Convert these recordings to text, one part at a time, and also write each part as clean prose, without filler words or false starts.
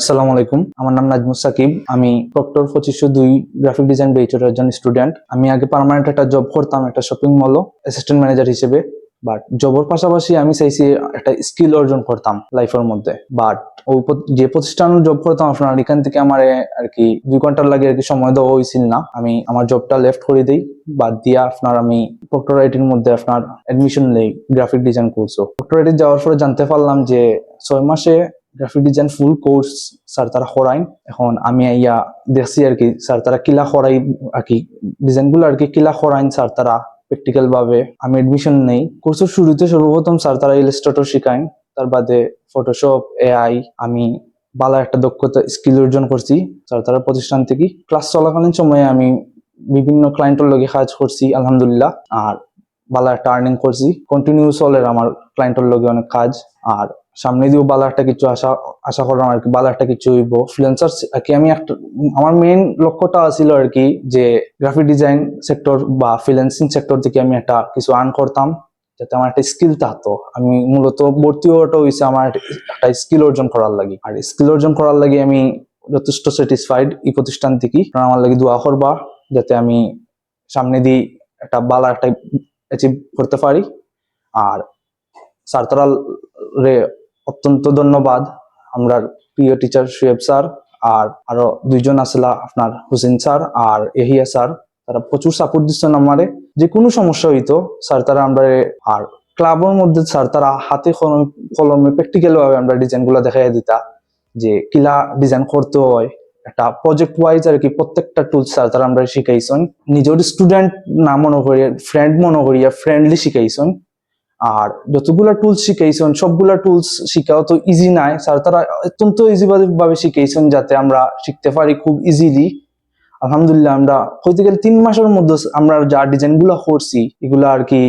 আসসালামু আলাইকুম, আমার নাম নাজমুস সাকিব। আমি প্রক্টর 2502 গ্রাফিক ডিজাইন বেচের একজন স্টুডেন্ট। আমি আগে পার্মানেন্ট একটা জব করতাম একটা শপিং মলে অ্যাসিস্ট্যান্ট ম্যানেজার হিসেবে। বাট জবের পাশাপাশি আমি চাইছি একটা স্কিল অর্জন করতাম লাইফের মধ্যে। বাট যে প্রতিষ্ঠানে জব করতাম আপনার এখান থেকে আমার আর কি 2 ঘন্টার লাগে আর কি সময় দেওয়া হয়েছিল না। আমি আমার জবটা লেফট করে দিই, বাদ দিয়া আপনার আমি প্রক্টর আইটির মধ্যে আপনার অ্যাডমিশন নেই গ্রাফিক ডিজাইন কোর্সও। প্রক্টর আইটি যাওয়ার পরে জানতে পারলাম যে 6 মাসে graphic design full course sir তারা করাইন। এখন আমি আইয়া দেখছি আর কি স্যার তারা কিলা করাই আর কি ডিজাইন গুলো আর কি কিলা করাইন স্যার তারা প্র্যাকটিক্যাল ভাবে। আমি এডমিশন নেই। কোর্সের শুরুতে সর্বপ্রথম স্যার তারা ইলাস্ট্রেটর শিখাইন, তার বাদে ফটোশপ, এআই। আমি ভালো একটা দক্ষতা স্কিল অর্জন করছি স্যার তারা প্রতিষ্ঠান থেকে। ক্লাস চলাকালীন সময়ে আমি বিভিন্ন ক্লায়েন্টের লগে কাজ করছি আলহামদুলিল্লাহ, আর ভালো একটা আর্নিং করছি। কন্টিনিউ চলের আমার ক্লায়েন্টের লগে অনেক কাজ, আর সামনে দিয়েও ভালো একটা কিছু আশা করলাম আর কি। ভালো একটা কিছু হইব ফ্রিল্যান্সার আর কি। আমি একটা আমার মেইন লক্ষ্যটা ছিল আর কি যে গ্রাফিক ডিজাইন সেক্টর বা ফ্রিল্যান্সিং সেক্টর থেকে আমি একটা কিছু আর্ন করতাম, যাতে আমার একটা স্কিল থাকতো। আমি মূলত ভর্তি হওয়াটা হয়েছে আমার একটা স্কিল অর্জন করার লাগি, আর স্কিল অর্জন করার লাগি আমি যথেষ্ট স্যাটিসফাইড এই প্রতিষ্ঠান থেকে। আমার লাগি দোয়া করবা যাতে আমি সামনে দিয়ে একটা ভালো একটা অ্যাচিভ করতে পারি। আর স্যার তারা রে অত্যন্ত ধন্যবাদ। আমরা প্রিয় টিচার সুয়েব স্যার, আর আরো 2জন আসলা আপনার হুসেন স্যার আর এহিয়া স্যার। তারা প্রচুর সাপোর্ট দিচ্ছেন আমারে। যে কোনো সমস্যা হইতো স্যার তারা আমরা, আর ক্লাবের মধ্যে স্যার তারা হাতে কলমে প্র্যাকটিক্যাল ভাবে আমরা ডিজাইন গুলা দেখাই দিতা যে কিলা ডিজাইন করতে হয়। একটা প্রজেক্ট ওয়াইজ আর কি প্রত্যেকটা টুলস স্যার তারা আমরা শিখাইছেন। নিজের স্টুডেন্ট না মনে করিয়া ফ্রেন্ড মনে করিয়া ফ্রেন্ডলি শিখাইছেন। আর যতগুলা টুলস শিখাইছেন সবগুলা টুলস শিখাও তো ইজি নাই, স্যার তারা অত্যন্ত ইজি ভাবে শিখাইছেন যাতে আমরা শিখতে পারি খুব ইজিলি। আলহামদুলিল্লাহ আমরা হইতে গেলে 3 মাসের মধ্যে আমরা যা ডিজাইন গুলা করছি এগুলা আর কি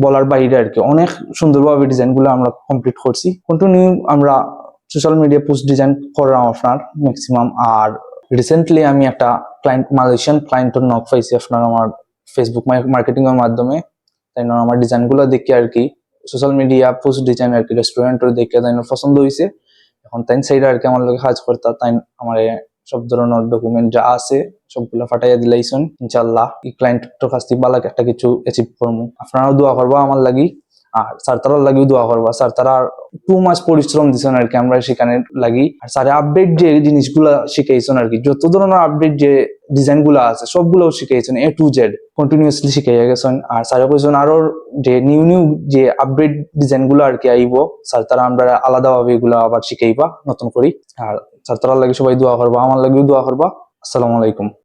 বলার বাইরে আর কি। অনেক সুন্দরভাবে ডিজাইন গুলো আমরা কমপ্লিট করছি। কন্টিনিউ আমরা সোশ্যাল মিডিয়া পোস্ট ডিজাইন করলাম আপনার ম্যাক্সিমাম। আর রিসেন্টলি আমি একটা ক্লায়েন্ট মালয়েশিয়ান ক্লায়েন্টের নক পাইছি আপনার আমার ফেসবুক মার্কেটিং এর মাধ্যমে। তাই না আমার ডিজাইন গুলো দেখে আর কি সোশ্যাল মিডিয়া পোস্ট ডিজাইন আর কি রেস্টুরেন্টের দেখে তাই পছন্দ হয়েছে। এখন তাই সেইটা আর কি আমার লোক কাজ করতে তাই আমার সব ধরনের ডকুমেন্ট যা আছে সবগুলা ফাটাইয়া দিলাইছেন। ইনশাল্লাহ এই ক্লায়েন্টের কাছ থেকে ভালো একটা কিছু অ্যাচিভ করবো। আপনারাও দোয়া করবা আমার লাগি, আর স্যার তারার লাগিও দোয়া করবা। স্যার তারা 2 মাস পরিশ্রম দিচ্ছেন আর কি আমরা সেখানে লাগি। আর স্যার আপডেট যে জিনিসগুলা শিখাইছেন আর কি, যত ধরনের আপডেট যে ডিজাইন গুলা আছে সবগুলো শিখাইছেন A to Z কন্টিনিউয়াসলি শিখাইয়া গেছেন। আর স্যারে কইছেন আরো যে নিউ যে আপডেট ডিজাইন গুলো আর কি আইব, স্যার তারা আমরা আলাদাভাবে এগুলো আবার শিখাইবা নতুন করি। আর স্যার তারার লাগি সবাই দোয়া করবা, আমার লাগিও দোয়া করবা। আসসালামু আলাইকুম।